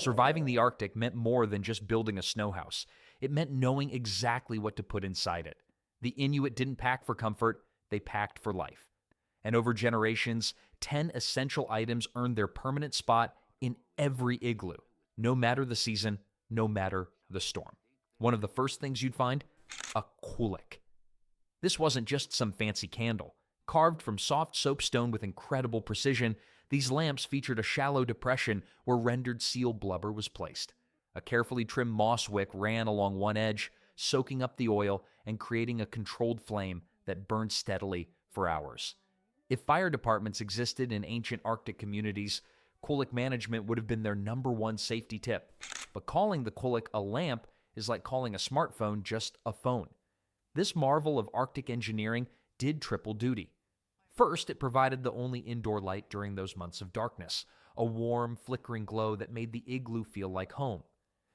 Surviving the Arctic meant more than just building a snow house. It meant knowing exactly what to put inside it. The Inuit didn't pack for comfort, they packed for life. And over generations, 10 essential items earned their permanent spot in every igloo, no matter the season, no matter the storm. One of the first things you'd find? A Kulic. This wasn't just some fancy candle. Carved from soft soapstone with incredible precision, these lamps featured a shallow depression where rendered seal blubber was placed. A carefully trimmed moss wick ran along one edge, soaking up the oil and creating a controlled flame that burned steadily for hours. If fire departments existed in ancient Arctic communities, Kulic management would have been their number one safety tip. But calling the Kulic a lamp is like calling a smartphone just a phone. This marvel of Arctic engineering did triple duty. First, it provided the only indoor light during those months of darkness, a warm, flickering glow that made the igloo feel like home.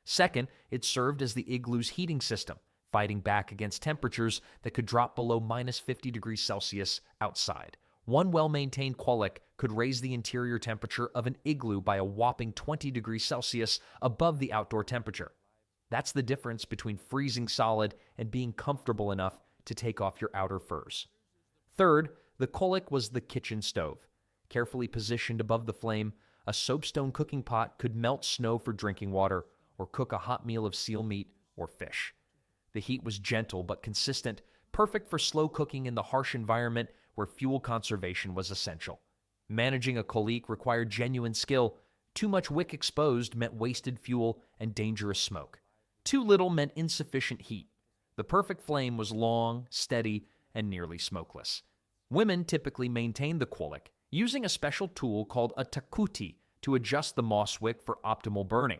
Second, it served as the igloo's heating system, fighting back against temperatures that could drop below minus 50 degrees Celsius outside. One well-maintained Kulic could raise the interior temperature of an igloo by a whopping 20 degrees Celsius above the outdoor temperature. That's the difference between freezing solid and being comfortable enough to take off your outer furs. Third, the Kulic was the kitchen stove. Carefully positioned above the flame, a soapstone cooking pot could melt snow for drinking water or cook a hot meal of seal meat or fish. The heat was gentle but consistent, perfect for slow cooking in the harsh environment where fuel conservation was essential. Managing a Kulic required genuine skill. Too much wick exposed meant wasted fuel and dangerous smoke. Too little meant insufficient heat. The perfect flame was long, steady, and nearly smokeless. Women typically maintained the Kulic, using a special tool called a takuti to adjust the moss wick for optimal burning.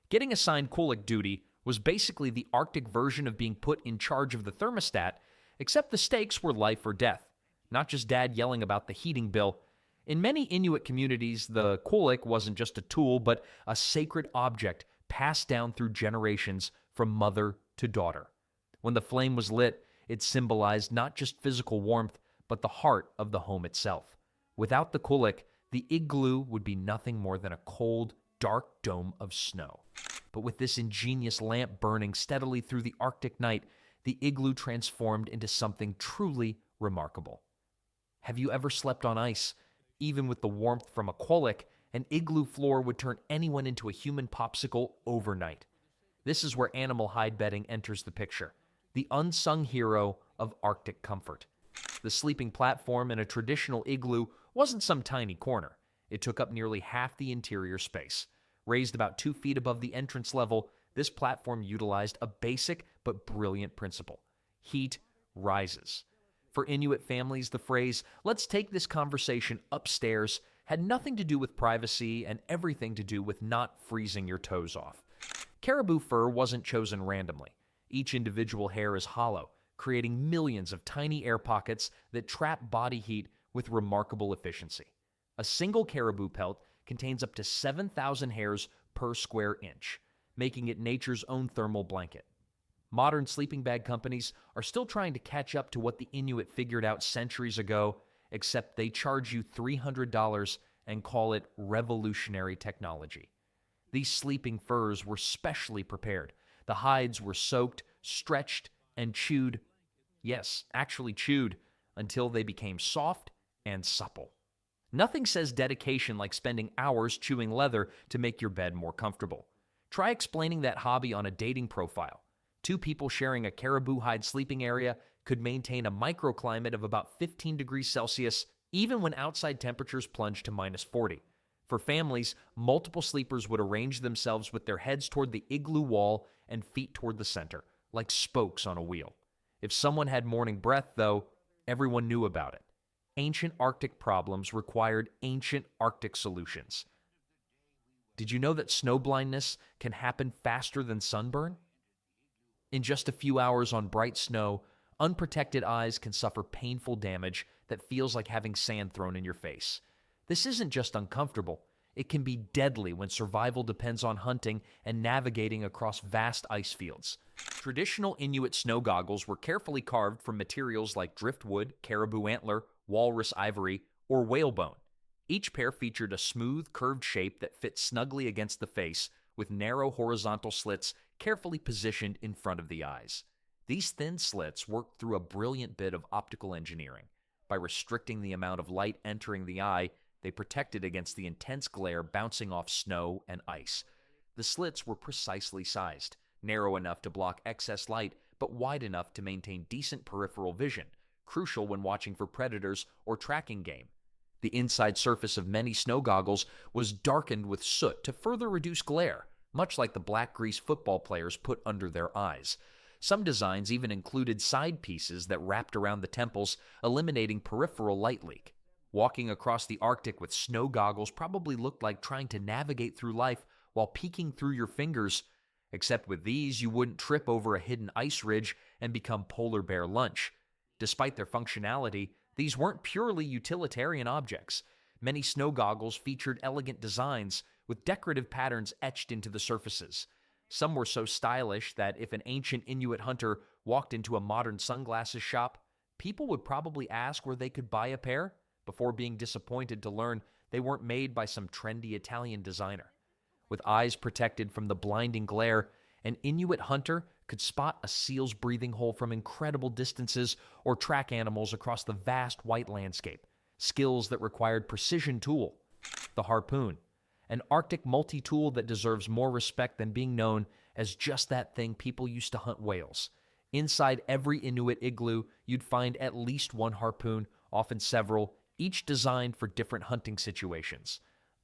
Getting assigned Kulic duty was basically the Arctic version of being put in charge of the thermostat, except the stakes were life or death, not just dad yelling about the heating bill. In many Inuit communities, the Kulic wasn't just a tool, but a sacred object passed down through generations from mother to daughter. When the flame was lit, it symbolized not just physical warmth, but the heart of the home itself. Without the Kulic, the igloo would be nothing more than a cold, dark dome of snow. But with this ingenious lamp burning steadily through the Arctic night, the igloo transformed into something truly remarkable. Have you ever slept on ice? Even with the warmth from a Kulic, an igloo floor would turn anyone into a human popsicle overnight. This is where animal hide bedding enters the picture, the unsung hero of Arctic comfort. The sleeping platform in a traditional igloo wasn't some tiny corner. It took up nearly half the interior space. Raised about 2 feet above the entrance level, this platform utilized a basic but brilliant principle. Heat rises. For Inuit families, the phrase, "let's take this conversation upstairs," had nothing to do with privacy and everything to do with not freezing your toes off. Caribou fur wasn't chosen randomly. Each individual hair is hollow, creating millions of tiny air pockets that trap body heat with remarkable efficiency. A single caribou pelt contains up to 7,000 hairs per square inch, making it nature's own thermal blanket. Modern sleeping bag companies are still trying to catch up to what the Inuit figured out centuries ago, except they charge you $300 and call it revolutionary technology. These sleeping furs were specially prepared. The hides were soaked, stretched, and chewed. Yes, actually chewed, until they became soft and supple. Nothing says dedication like spending hours chewing leather to make your bed more comfortable. Try explaining that hobby on a dating profile. 2 people sharing a caribou hide sleeping area could maintain a microclimate of about 15 degrees Celsius, even when outside temperatures plunged to minus 40. For families, multiple sleepers would arrange themselves with their heads toward the igloo wall and feet toward the center, like spokes on a wheel. If someone had morning breath, though, everyone knew about it. Ancient Arctic problems required ancient Arctic solutions. Did you know that snow blindness can happen faster than sunburn? In just a few hours on bright snow, unprotected eyes can suffer painful damage that feels like having sand thrown in your face. This isn't just uncomfortable. It can be deadly when survival depends on hunting and navigating across vast ice fields. Traditional Inuit snow goggles were carefully carved from materials like driftwood, caribou antler, walrus ivory, or whalebone. Each pair featured a smooth, curved shape that fit snugly against the face, with narrow horizontal slits carefully positioned in front of the eyes. These thin slits worked through a brilliant bit of optical engineering. By restricting the amount of light entering the eye, they protected against the intense glare bouncing off snow and ice. The slits were precisely sized, narrow enough to block excess light, but wide enough to maintain decent peripheral vision, crucial when watching for predators or tracking game. The inside surface of many snow goggles was darkened with soot to further reduce glare, much like the black grease football players put under their eyes. Some designs even included side pieces that wrapped around the temples, eliminating peripheral light leak. Walking across the Arctic with snow goggles probably looked like trying to navigate through life while peeking through your fingers. Except with these, you wouldn't trip over a hidden ice ridge and become polar bear lunch. Despite their functionality, these weren't purely utilitarian objects. Many snow goggles featured elegant designs with decorative patterns etched into the surfaces. Some were so stylish that if an ancient Inuit hunter walked into a modern sunglasses shop, people would probably ask where they could buy a pair before being disappointed to learn they weren't made by some trendy Italian designer. With eyes protected from the blinding glare, an Inuit hunter could spot a seal's breathing hole from incredible distances or track animals across the vast white landscape, skills that required precision tool. The harpoon, an Arctic multi-tool that deserves more respect than being known as just that thing people used to hunt whales. Inside every Inuit igloo, you'd find at least one harpoon, often several, each designed for different hunting situations.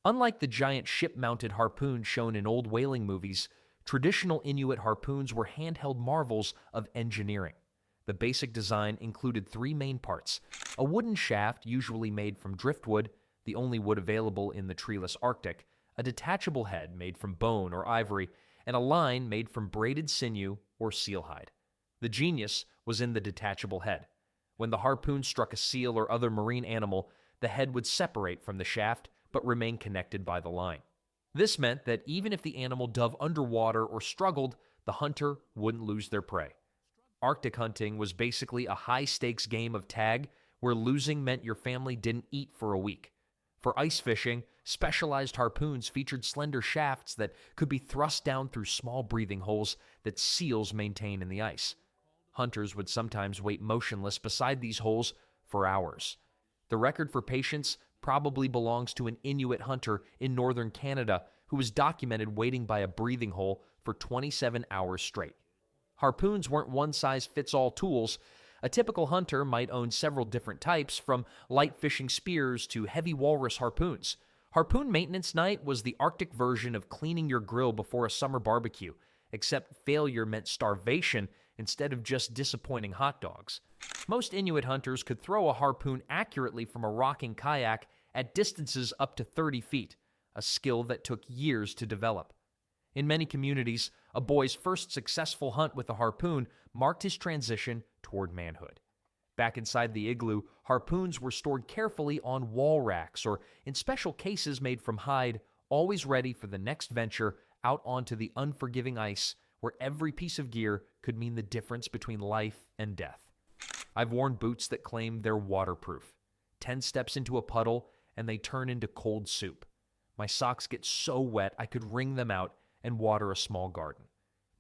Unlike the giant ship-mounted harpoons shown in old whaling movies, traditional Inuit harpoons were handheld marvels of engineering. The basic design included three main parts: a wooden shaft usually made from driftwood, the only wood available in the treeless Arctic, a detachable head made from bone or ivory, and a line made from braided sinew or seal hide. The genius was in the detachable head. When the harpoon struck a seal or other marine animal, the head would separate from the shaft but remain connected by the line. This meant that even if the animal dove underwater or struggled, the hunter wouldn't lose their prey. Arctic hunting was basically a high-stakes game of tag where losing meant your family didn't eat for a week. For ice fishing, specialized harpoons featured slender shafts that could be thrust down through small breathing holes that seals maintain in the ice. Hunters would sometimes wait motionless beside these holes for hours. The record for patience probably belongs to an Inuit hunter in northern Canada who was documented waiting by a breathing hole for 27 hours straight. Harpoons weren't one-size-fits-all tools. A typical hunter might own several different types, from light fishing spears to heavy walrus harpoons. Harpoon maintenance night was the Arctic version of cleaning your grill before a summer barbecue, except failure meant starvation instead of just disappointing hot dogs. Most Inuit hunters could throw a harpoon accurately from a rocking kayak at distances up to 30 feet, a skill that took years to develop. In many communities, a boy's first successful hunt with a harpoon marked his transition toward manhood. Back inside the igloo, harpoons were stored carefully on wall racks or in special cases made from hide, always ready for the next venture out onto the unforgiving ice where every piece of gear could mean the difference between life and death. I've worn boots that claim they're waterproof. 10 steps into a puddle and they turn into cold soup. My socks get so wet I could wring them out and water a small garden.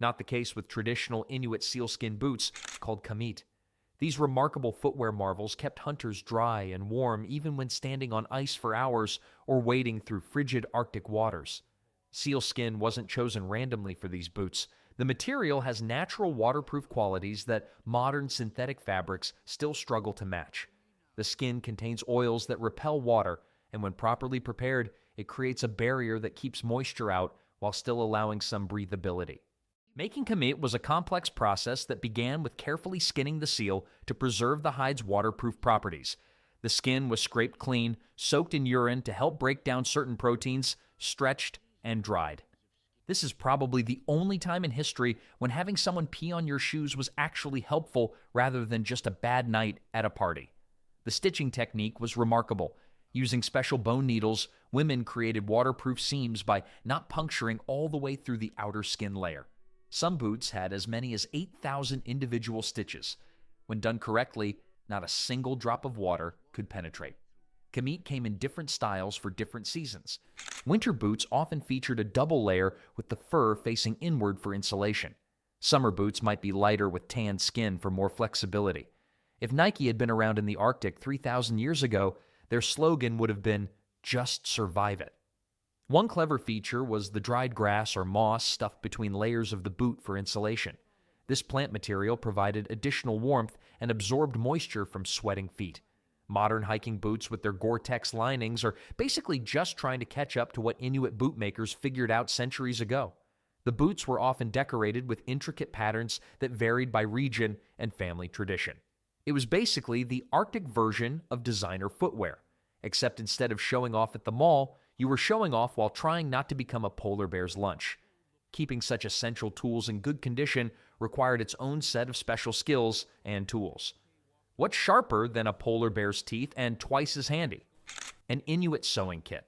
Not the case with traditional Inuit sealskin boots called Kamit. These remarkable footwear marvels kept hunters dry and warm even when standing on ice for hours or wading through frigid Arctic waters. Sealskin wasn't chosen randomly for these boots. The material has natural waterproof qualities that modern synthetic fabrics still struggle to match. The skin contains oils that repel water, and when properly prepared, it creates a barrier that keeps moisture out while still allowing some breathability. Making kamit was a complex process that began with carefully skinning the seal to preserve the hide's waterproof properties. The skin was scraped clean, soaked in urine to help break down certain proteins, stretched, and dried. This is probably the only time in history when having someone pee on your shoes was actually helpful rather than just a bad night at a party. The stitching technique was remarkable. Using special bone needles, women created waterproof seams by not puncturing all the way through the outer skin layer. Some boots had as many as 8,000 individual stitches. When done correctly, not a single drop of water could penetrate. Kamit came in different styles for different seasons. Winter boots often featured a double layer with the fur facing inward for insulation. Summer boots might be lighter with tanned skin for more flexibility. If Nike had been around in the Arctic 3,000 years ago, their slogan would have been, "Just survive it." One clever feature was the dried grass or moss stuffed between layers of the boot for insulation. This plant material provided additional warmth and absorbed moisture from sweating feet. Modern hiking boots with their Gore-Tex linings are basically just trying to catch up to what Inuit bootmakers figured out centuries ago. The boots were often decorated with intricate patterns that varied by region and family tradition. It was basically the Arctic version of designer footwear, except instead of showing off at the mall, you were showing off while trying not to become a polar bear's lunch. Keeping such essential tools in good condition required its own set of special skills and tools. What's sharper than a polar bear's teeth and twice as handy? An Inuit sewing kit.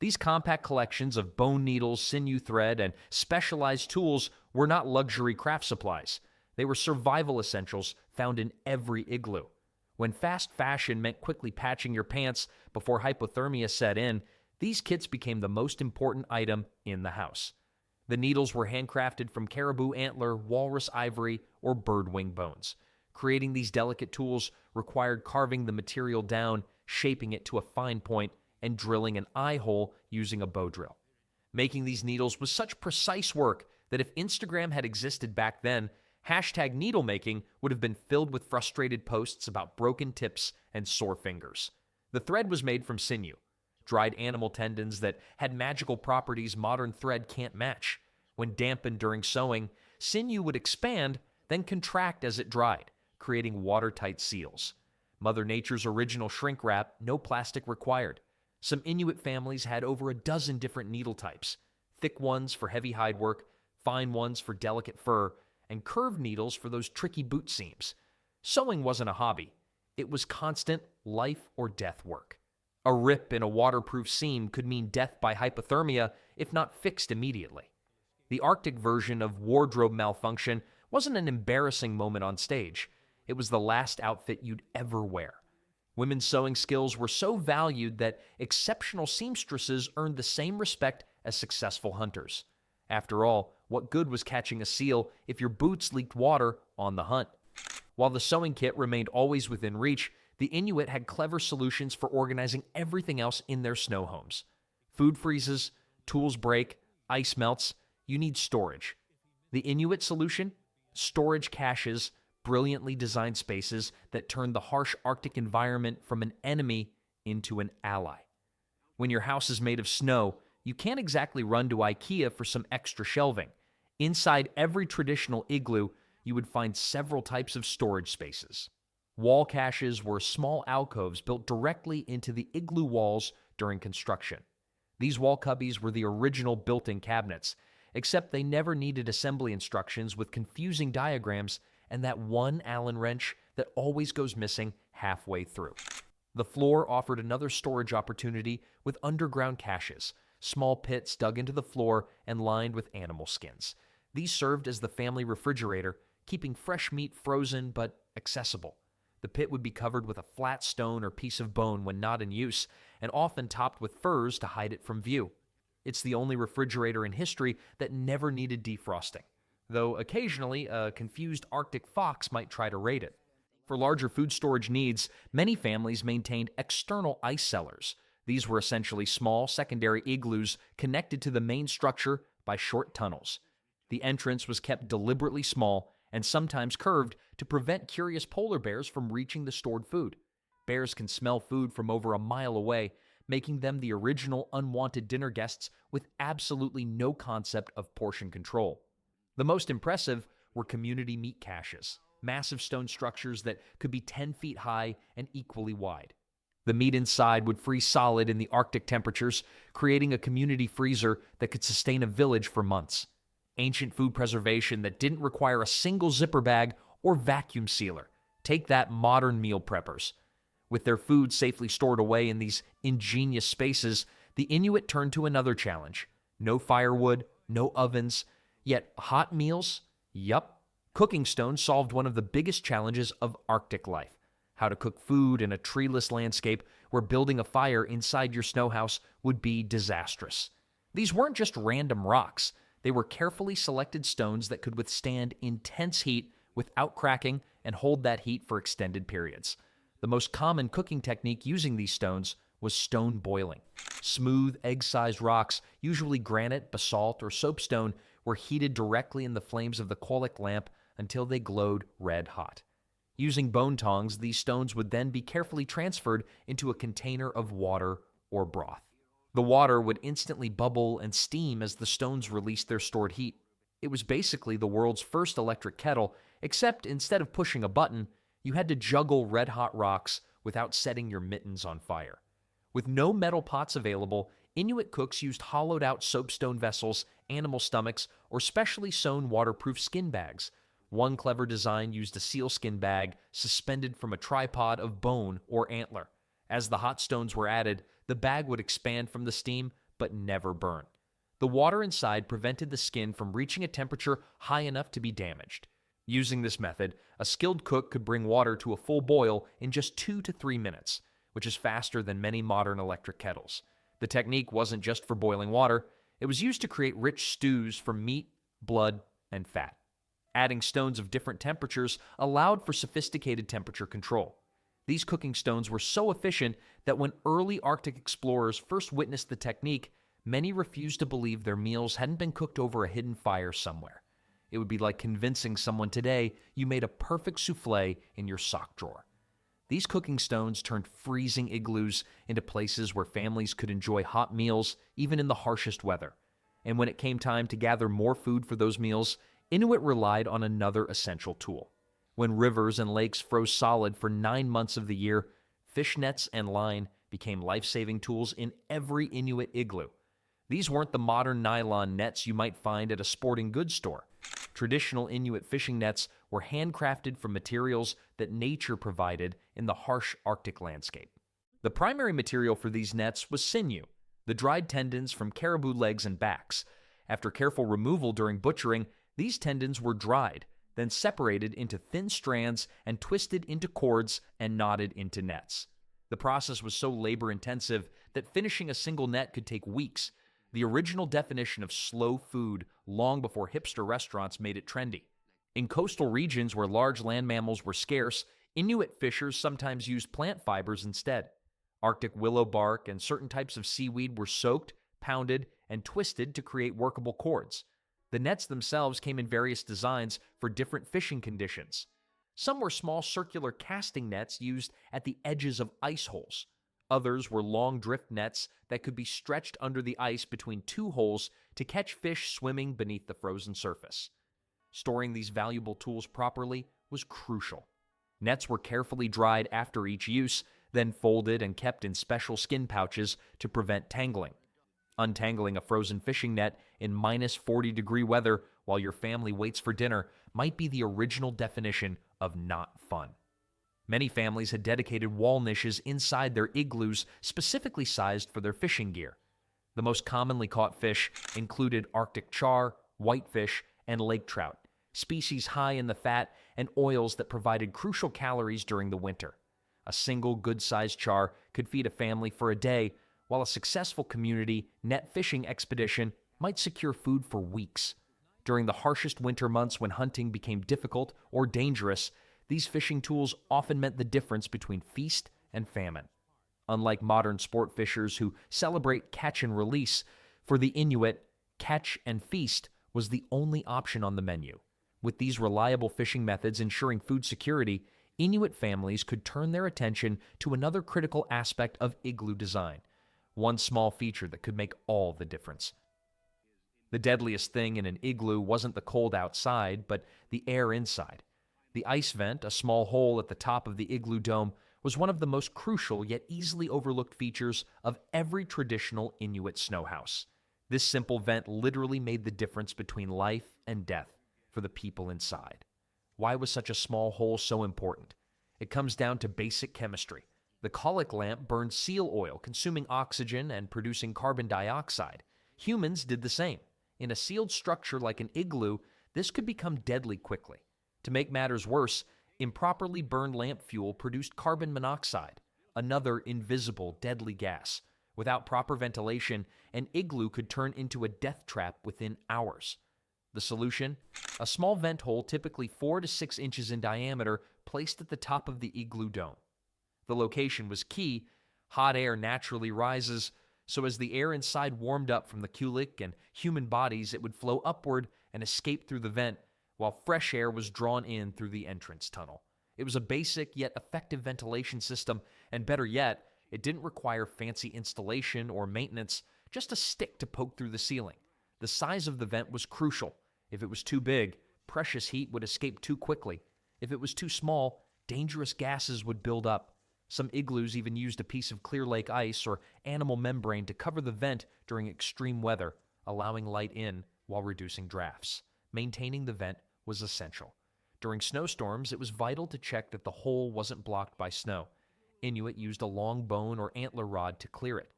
These compact collections of bone needles, sinew thread, and specialized tools were not luxury craft supplies. They were survival essentials found in every igloo. When fast fashion meant quickly patching your pants before hypothermia set in, these kits became the most important item in the house. The needles were handcrafted from caribou antler, walrus ivory, or bird wing bones. Creating these delicate tools required carving the material down, shaping it to a fine point, and drilling an eye hole using a bow drill. Making these needles was such precise work that if Instagram had existed back then, #needlemaking would have been filled with frustrated posts about broken tips and sore fingers. The thread was made from sinew, dried animal tendons that had magical properties modern thread can't match. When dampened during sewing, sinew would expand, then contract as it dried, creating watertight seals. Mother Nature's original shrink wrap, no plastic required. Some Inuit families had over a dozen different needle types, thick ones for heavy hide work, fine ones for delicate fur, and curved needles for those tricky boot seams. Sewing wasn't a hobby. It was constant life or death work. A rip in a waterproof seam could mean death by hypothermia if not fixed immediately. The Arctic version of wardrobe malfunction wasn't an embarrassing moment on stage. It was the last outfit you'd ever wear. Women's sewing skills were so valued that exceptional seamstresses earned the same respect as successful hunters. After all, what good was catching a seal if your boots leaked water on the hunt? While the sewing kit remained always within reach, the Inuit had clever solutions for organizing everything else in their snow homes. Food freezes, tools break, ice melts. You need storage. The Inuit solution? Storage caches, brilliantly designed spaces that turn the harsh Arctic environment from an enemy into an ally. When your house is made of snow, you can't exactly run to IKEA for some extra shelving. Inside every traditional igloo, you would find several types of storage spaces. Wall caches were small alcoves built directly into the igloo walls during construction. These wall cubbies were the original built-in cabinets, except they never needed assembly instructions with confusing diagrams and that one Allen wrench that always goes missing halfway through. The floor offered another storage opportunity with underground caches, small pits dug into the floor and lined with animal skins. These served as the family refrigerator, keeping fresh meat frozen but accessible. The pit would be covered with a flat stone or piece of bone when not in use, and often topped with furs to hide it from view. It's the only refrigerator in history that never needed defrosting, though occasionally a confused Arctic fox might try to raid it. For larger food storage needs, many families maintained external ice cellars. These were essentially small secondary igloos connected to the main structure by short tunnels. The entrance was kept deliberately small and sometimes curved to prevent curious polar bears from reaching the stored food. Bears can smell food from over a mile away, making them the original unwanted dinner guests with absolutely no concept of portion control. The most impressive were community meat caches, massive stone structures that could be 10 feet high and equally wide. The meat inside would freeze solid in the Arctic temperatures, creating a community freezer that could sustain a village for months. Ancient food preservation that didn't require a single zipper bag or vacuum sealer. Take that, modern meal preppers. With their food safely stored away in these ingenious spaces, the Inuit turned to another challenge. No firewood, no ovens, yet hot meals? Yup. Cooking stones solved one of the biggest challenges of Arctic life. how to cook food in a treeless landscape where building a fire inside your snow house would be disastrous. These weren't just random rocks. They were carefully selected stones that could withstand intense heat without cracking and hold that heat for extended periods. The most common cooking technique using these stones was stone boiling. Smooth, egg-sized rocks, usually granite, basalt, or soapstone, were heated directly in the flames of the Kulic lamp until they glowed red hot. Using bone tongs, these stones would then be carefully transferred into a container of water or broth. The water would instantly bubble and steam as the stones released their stored heat. It was basically the world's first electric kettle, except instead of pushing a button, you had to juggle red-hot rocks without setting your mittens on fire. With no metal pots available, Inuit cooks used hollowed-out soapstone vessels, animal stomachs, or specially sewn waterproof skin bags. One clever design used a sealskin bag suspended from a tripod of bone or antler. As the hot stones were added, the bag would expand from the steam but never burn. The water inside prevented the skin from reaching a temperature high enough to be damaged. Using this method, a skilled cook could bring water to a full boil in just 2 to 3 minutes, which is faster than many modern electric kettles. The technique wasn't just for boiling water, it was used to create rich stews from meat, blood, and fat. Adding stones of different temperatures allowed for sophisticated temperature control. These cooking stones were so efficient that when early Arctic explorers first witnessed the technique, many refused to believe their meals hadn't been cooked over a hidden fire somewhere. It would be like convincing someone today you made a perfect souffle in your sock drawer. These cooking stones turned freezing igloos into places where families could enjoy hot meals even in the harshest weather. And when it came time to gather more food for those meals, Inuit relied on another essential tool. When rivers and lakes froze solid for 9 months of the year, fish nets and line became life-saving tools in every Inuit igloo. These weren't the modern nylon nets you might find at a sporting goods store. Traditional Inuit fishing nets were handcrafted from materials that nature provided in the harsh Arctic landscape. The primary material for these nets was sinew, the dried tendons from caribou legs and backs. After careful removal during butchering, these tendons were dried, then separated into thin strands and twisted into cords and knotted into nets. The process was so labor-intensive that finishing a single net could take weeks, the original definition of slow food long before hipster restaurants made it trendy. In coastal regions where large land mammals were scarce, Inuit fishers sometimes used plant fibers instead. Arctic willow bark and certain types of seaweed were soaked, pounded, and twisted to create workable cords. The nets themselves came in various designs for different fishing conditions. Some were small circular casting nets used at the edges of ice holes. Others were long drift nets that could be stretched under the ice between 2 holes to catch fish swimming beneath the frozen surface. Storing these valuable tools properly was crucial. Nets were carefully dried after each use, then folded and kept in special skin pouches to prevent tangling. Untangling a frozen fishing net in minus 40-degree weather while your family waits for dinner might be the original definition of not fun. Many families had dedicated wall niches inside their igloos specifically sized for their fishing gear. The most commonly caught fish included Arctic char, whitefish, and lake trout, species high in the fat and oils that provided crucial calories during the winter. A single good-sized char could feed a family for a day, while a successful community net fishing expedition might secure food for weeks. During the harshest winter months when hunting became difficult or dangerous, these fishing tools often meant the difference between feast and famine. Unlike modern sport fishers who celebrate catch and release, for the Inuit, catch and feast was the only option on the menu. With these reliable fishing methods ensuring food security, Inuit families could turn their attention to another critical aspect of igloo design, one small feature that could make all the difference. The deadliest thing in an igloo wasn't the cold outside, but the air inside. The ice vent, a small hole at the top of the igloo dome, was one of the most crucial yet easily overlooked features of every traditional Inuit snow house. This simple vent literally made the difference between life and death for the people inside. Why was such a small hole so important? It comes down to basic chemistry. The Kulic lamp burned seal oil, consuming oxygen and producing carbon dioxide. Humans did the same. In a sealed structure like an igloo, this could become deadly quickly. To make matters worse, Improperly burned lamp fuel produced carbon monoxide, another invisible, deadly gas. Without proper ventilation, an igloo could turn into a death trap within hours. The solution? A small vent hole, typically 4 to 6 inches in diameter, placed at the top of the igloo dome. The location was key. Hot air naturally rises, so as the air inside warmed up from the Kulic and human bodies, it would flow upward and escape through the vent, while fresh air was drawn in through the entrance tunnel. It was a basic yet effective ventilation system, and better yet, it didn't require fancy installation or maintenance, just a stick to poke through the ceiling. The size of the vent was crucial. If it was too big, precious heat would escape too quickly. If it was too small, dangerous gases would build up. Some igloos even used a piece of clear lake ice or animal membrane to cover the vent during extreme weather, allowing light in while reducing drafts. Maintaining the vent was essential. During snowstorms, it was vital to check that the hole wasn't blocked by snow. Inuit used a long bone or antler rod to clear it.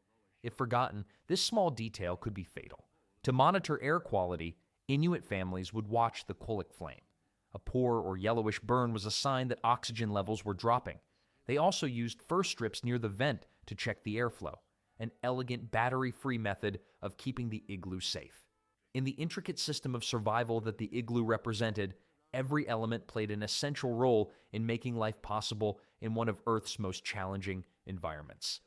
If forgotten, this small detail could be fatal. To monitor air quality, Inuit families would watch the Kulic flame. A poor or yellowish burn was a sign that oxygen levels were dropping. They also used fur strips near the vent to check the airflow, an elegant battery-free method of keeping the igloo safe. In the intricate system of survival that the igloo represented, every element played an essential role in making life possible in one of Earth's most challenging environments.